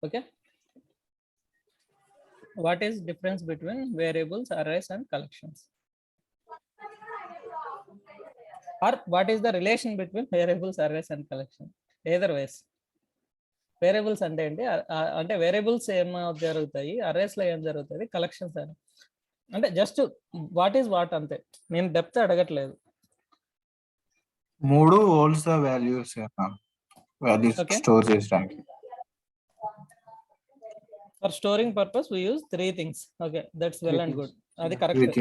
Okay, what is difference between variables, arrays and collections, or what is the relation between variables, arrays and collection? Either ways, variables అంటే ఏంటి, అంటే variables ఏం జరుగుతాయి, arrays లో ఏం జరుగుతుంది, కలెక్షన్స్ అని అంటే జస్ట్ వాట్ ఈస్ వాట్ అంతే, నేను డెప్త్ అడగట్లేదు. మూడు హోల్స్ ద వాల్యూస్ స్టోర్ చేయడానికి. For storing purpose we use 3 things. Okay, that's well and good, అది కరెక్ట్.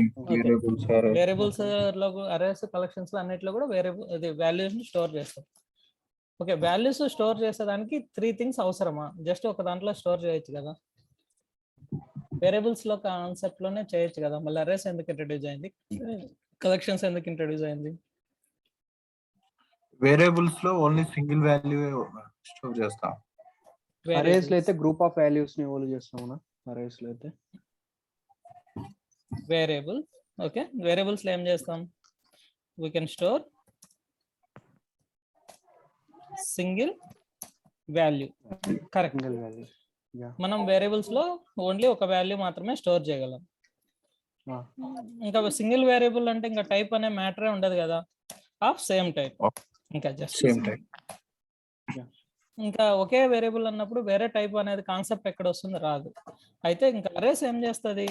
వేరియబుల్స్ లో, అరేస్, కలెక్షన్స్ లో అన్నిట్లో కూడా వేరియబుల్ అది వాల్యూస్ ని స్టోర్ చేస్తాం. ఓకే, వాల్యూస్ స్టోర్ చేసేదానికి 3 things అవసరమా? జస్ట్ ఒక దాంట్లో స్టోర్ చేయొచ్చు కదా, వేరియబుల్స్ లో కాన్సెప్ట్ లోనే చేయొచ్చు కదా, మళ్ళీ అరేస్ ఎందుకు ఇంట్రడ్యూస్ అయింది, కలెక్షన్స్ ఎందుకు ఇంట్రడ్యూస్ అయింది? వేరియబుల్స్ లో ఓన్లీ సింగిల్ వాల్యూ స్టోర్ చేస్తాం. అరేస్ లో అయితే గ్రూప్ ఆఫ్ వాల్యూస్ ని హోల్డ్ చేస్తాం. అరేస్ లో అయితే వేరియబుల్. ఓకే, వేరియబుల్స్ లో ఏం చేస్తాం, we can store single value. Correct. మనం వేరియబుల్స్ లో ఓన్లీ ఒక వాల్యూ మాత్రమే స్టోర్ చేయగలం. ఇంకా సింగిల్ వేరియబుల్ అంటే ఇంకా టైప్ అనే మ్యాటరే ఉండదు కదా, ఆఫ్ సేమ్ టైప్. ఇంకా జస్ట్ సేమ్ టైప్. ఇంకా ఒకే వేరియబుల్ అన్నప్పుడు వేరే టైప్ అనేది కాన్సెప్ట్ ఎక్కడ వస్తుంది, రాదు. అయితే ఇంకా అరేస్ ఏం చేస్తుంది,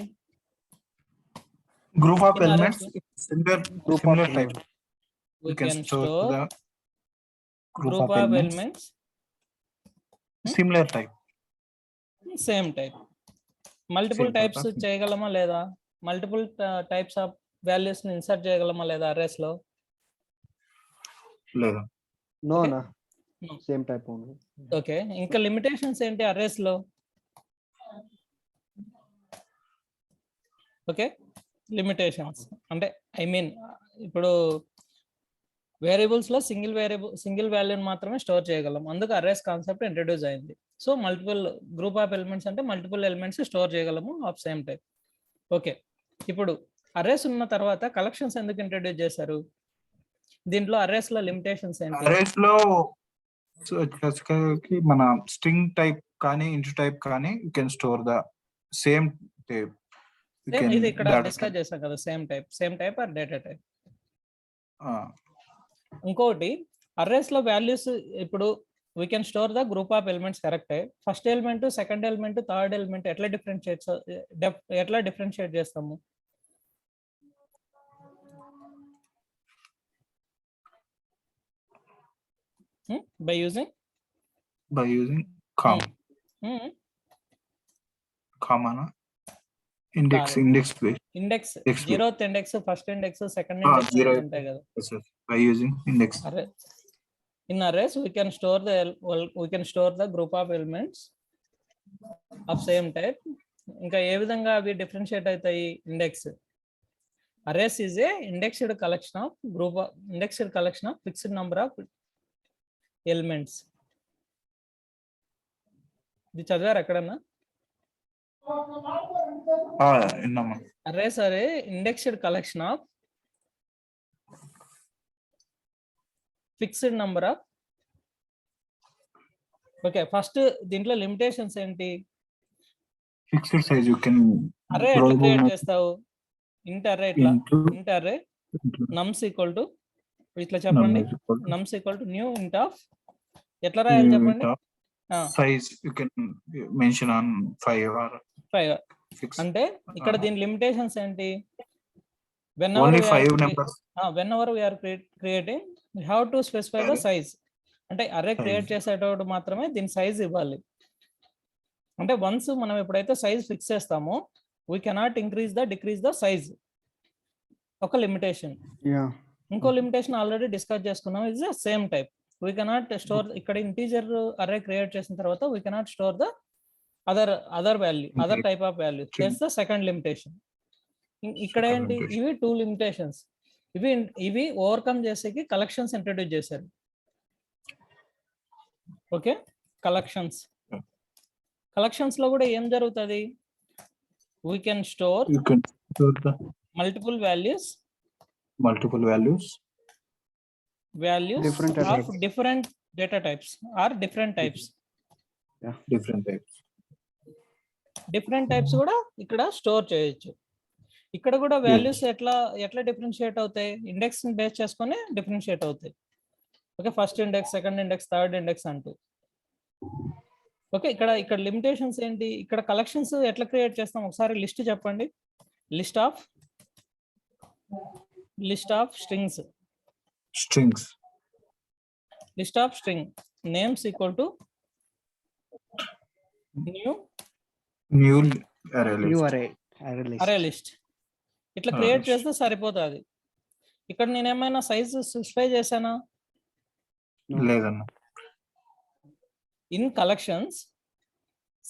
group of elements similar type. we can store group of elements similar type, same type. Multiple types చేయగలమా లేదా, మల్టిపుల్ టైప్స్ ఆఫ్ వాల్యూస్ ని ఇన్సర్ట్ చేయగలమా లేదా అరేస్ లో? లేదా. నోనా, సేమ్ టైప్ ఓన్లీ. ఓకే, ఇంకా లిమిటేషన్స్ ఏంటి అరేస్ లో? ఓకే, లిమిటేషన్స్ అంటే ఐ మీన్ ఇప్పుడు వేరియబుల్స్ లో సింగిల్ వాల్యూని మాత్రమే స్టోర్ చేయగలం, అందుకు అరేస్ కాన్సెప్ట్ ఇంట్రడ్యూస్ అయింది. So multiple group of elements అంటే మల్టిపుల్ ఎలిమెంట్స్ స్టోర్ చేయగలము ఆఫ్ సేమ్ టైప్. ఓకే, ఇప్పుడు అరేస్ ఉన్న తర్వాత కలెక్షన్స్ ఎందుకు ఇంట్రడ్యూస్ చేశారు? దీంట్లో అరేస్ లో లిమిటేషన్స్ ఏంటి? అరేస్ లో మన స్ట్రింగ్ టైప్ కానీ ఇంట్ టైప్ కానీ you can store the same type. ఇది ఇక్కడ డిస్కస్ చేసాం కదా, same type or data type. ఇంకోటి అరేస్ లో వాల్యూస్, ఇప్పుడు we can store the group of elements, కరెక్టే. First element, second element, third element ఎట్లా డిఫరెన్షియేట్ చేస్తాము? by using comma index base, index 0th index, first index, second index ఉంటాయి కదా. by using index. In arrays we can store the group of elements of same type. ఇంకా ఏ విధంగా అవి differentiate అవుతాయి? Index. arrays is a indexed collection of fixed number of elements. ఇది చదివారు ఎక్కడన్నా? Arrays are a indexed collection of fixed number of. Okay, first దీంట్లో limitations ఏంటి? Fixed size you can అరే ఎట్లా క్రియేట్ చేస్తావు? ఇంట్ అరే nums ఈక్వల్ టు ఇట్లా చెప్పండి, nums ఈక్వల్ టు న్యూ ఇంట్ ఆఫ్, ఎట్లా రాయాలి చెప్పండి? Size you can mention on 5 or 5 అంటే ఇక్కడ దీని లిమిటేషన్స్ ఏంటి? whenever we are creating we have to specify the size. అంటే అరే క్రియేట్ చేసేటప్పుడు మాత్రమే దీని సైజ్ ఇవ్వాలి. అంటే వన్స్ మనం ఎప్పుడైతే సైజ్ ఫిక్స్ చేస్తామో we cannot decrease the size. ఒక లిమిటేషన్. ఇంకో లిమిటేషన్ ఆల్రెడీ డిస్కస్ చేసుకున్నాం, is the same type. we cannot store, ఇక్కడ ఇంటీజర్ అరే క్రియేట్ చేసిన తర్వాత we cannot store the other value, other type of value. that's the second limitation. ఇక్కడ ఏంటి? ఇవి 2 లిమిటేషన్స్. ఇవి ఓవర్కమ్ చేసేకి కలెక్షన్స్ ఇంట్రడ్యూస్ చేశారు. ఓకే, కలెక్షన్స్ లో కూడా ఏం జరుగుతుంది? we can store the multiple values different of different data types or different types. Different types. Different types కూడా ఇక్కడ స్టోర్ చేయొచ్చు. ఇక్కడ కూడా వాల్యూస్ ఎట్లా డిఫరెన్షియేట్ అవుతాయి, ఇండెక్స్ ని బేస్ చేసుకొని డిఫరెన్షియేట్ అవుతాయి. Okay, first index, second index, third index అంటూ. ఓకే, ఇక్కడ లిమిటేషన్స్ ఏంటి, ఇక్కడ కలెక్షన్స్ ఎట్లా క్రియేట్ చేస్తాం ఒకసారి లిస్ట్ చెప్పండి. List of strings. List of string names equal to new array list. ఇట్లా క్రియేట్ చేస్తే సరిపోతుంది. ఇక్కడ నేను ఏమైనా సైజ్ స్పెసిఫై చేశానా? లేదన్నా. In collections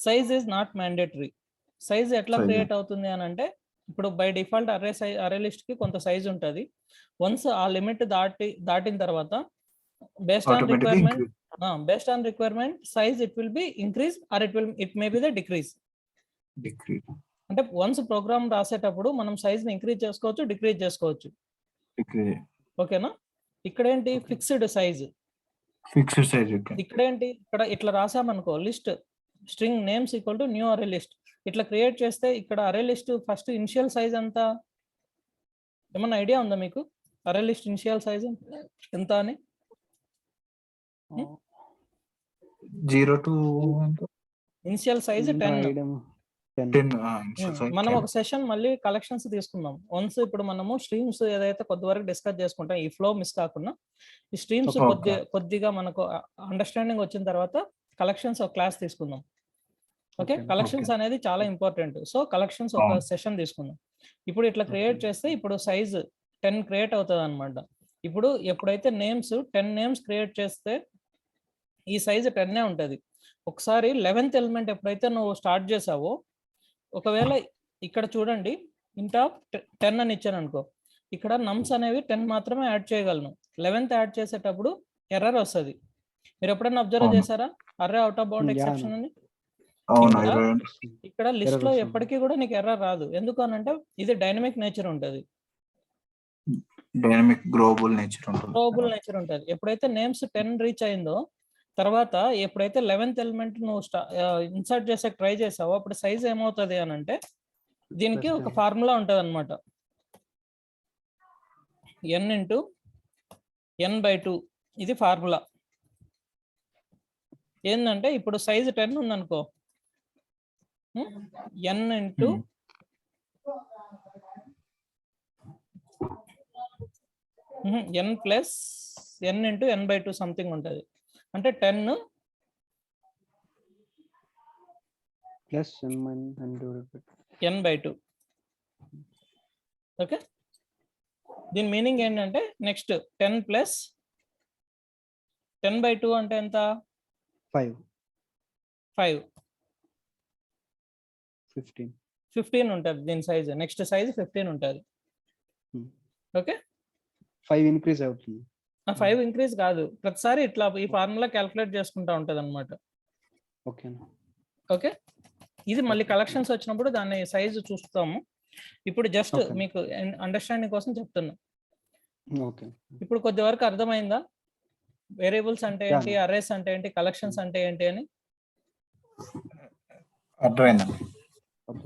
size is not mandatory. Size ఎట్లా క్రియేట్ అవుతుంది అని అంటే, ఇప్పుడు బై డిఫాల్ట్ అరే లిస్ట్ కి కొంత సైజ్ ఉంటుంది. వన్స్ ఆ లిమిట్ దాటిన తర్వాత based on requirement size it will be increase or it may be the decrease. అంటే వన్స్ ప్రోగ్రామ్ రాసేటప్పుడు మనం సైజ్ ని ఇంక్రీజ్ చేసుకోవచ్చు, డిక్రీజ్ చేసుకోవచ్చు. ఓకేనా? ఇక్కడ ఏంటి, ఫిక్స్డ్ సైజ్. ఇక్కడ ఏంటి, ఇక్కడ ఇట్లా రాసామనుకో, list string names equal to new array list. ఇట్లా క్రియేట్ చేస్తే ఇక్కడ అరే లిస్ట్ ఫస్ట్ ఇనిషియల్ సైజ్ ఎంత, ఏమన్నా ఐడియా ఉందా మీకు? అరే లిస్ట్ ఇనిషియల్ సైజ్ ఎంత అని? 0 to ఇనిషియల్ సైజ్ 10. మనం ఒక సెషన్ మళ్ళీ కలెక్షన్స్ తీసుకుందాం. వన్స్ ఇప్పుడు మనము స్ట్రీమ్స్ ఏదైతే కొద్ది వరకు డిస్కస్ చేసుకుంటాం, ఈ ఫ్లో మిస్ కాకుండా ఈ స్ట్రీమ్స్ కొద్దిగా మనకు అండర్స్టాండింగ్ వచ్చిన తర్వాత కలెక్షన్స్ ఒక క్లాస్ తీసుకుందాం. ఓకే, కలెక్షన్స్ అనేది చాలా ఇంపార్టెంట్. సో కలెక్షన్స్ ఒక సెషన్ తీసుకుందాం. ఇప్పుడు ఇట్లా క్రియేట్ చేస్తే ఇప్పుడు సైజ్ 10 క్రియేట్ అవుతుంది అనమాట. ఇప్పుడు ఎప్పుడైతే నేమ్స్ 10 నేమ్స్ క్రియేట్ చేస్తే ఈ సైజ్ 10 ఉంటుంది. ఒకసారి 11th ఎలిమెంట్ ఎప్పుడైతే నువ్వు స్టార్ట్ చేసావో, ఒకవేళ ఇక్కడ చూడండి ఇంట్ ఆఫ్ 10 అని ఇచ్చాను అనుకో, ఇక్కడ నమ్స్ అనేవి 10 మాత్రమే యాడ్ చేయగలను. 11th యాడ్ చేసేటప్పుడు ఎర్రర్ వస్తుంది. మీరు ఎప్పుడైనా అబ్జర్వ్ చేశారా array out of bound exception అని? ఇక్కడ లిస్ట్ లో ఎప్పటికీ కూడా నీకు ఎర్రర్ రాదు. ఎందుకు అనంటే ఇది డైనమిక్ నేచర్ ఉంటుంది. గ్లోబల్ నేచర్ ఉంటుంది. ఎప్పుడైతే నేమ్స్ 10 రీచ్ అయిందో తర్వాత ఎప్పుడైతే 11th ఎలిమెంట్ నువ్వు ఇన్సర్ట్ చేసే ట్రై చేసావో అప్పుడు సైజ్ ఏమవుతుంది అని అంటే, దీనికి ఒక ఫార్ములా ఉంటుంది అనమాట. n/n/2 ఇది ఫార్ములా. ఏంటంటే ఇప్పుడు సైజ్ 10 ఉందనుకో, n ప్లస్ n/n/2 సంథింగ్ ఉంటుంది. అంటే 10 ప్లస్ n/2. ఓకే, దీని మీనింగ్ ఏంటంటే నెక్స్ట్ 10 ప్లస్ 10/2 అంటే ఎంత? 5 15 ఉంటుంది దీని సైజ్. నెక్స్ట్ సైజ్ 15 ఉంటుంది. ఓకే, 5 ఇంక్రీజ్ అవుతుంది. 5 ఇంక్రీజ్ కాదు, ప్రతిసారి ఇట్లా ఈ ఫార్ములా క్యాల్కులేట్ చేసుకుంటా ఉంటది అనమాట. ఓకే, ఇది మళ్ళీ కలెక్షన్స్ వచ్చినప్పుడు దాన్ని సైజ్ చూస్తాము. ఇప్పుడు జస్ట్ మీకు అండర్స్టాండింగ్ కోసం చెప్తున్నా. ఇప్పుడు కొద్ది వరకు అర్థమైందా వేరియబుల్స్ అంటే ఏంటి, అరేస్ అంటే ఏంటి, కలెక్షన్స్ అంటే ఏంటి అని? అర్థమైందా?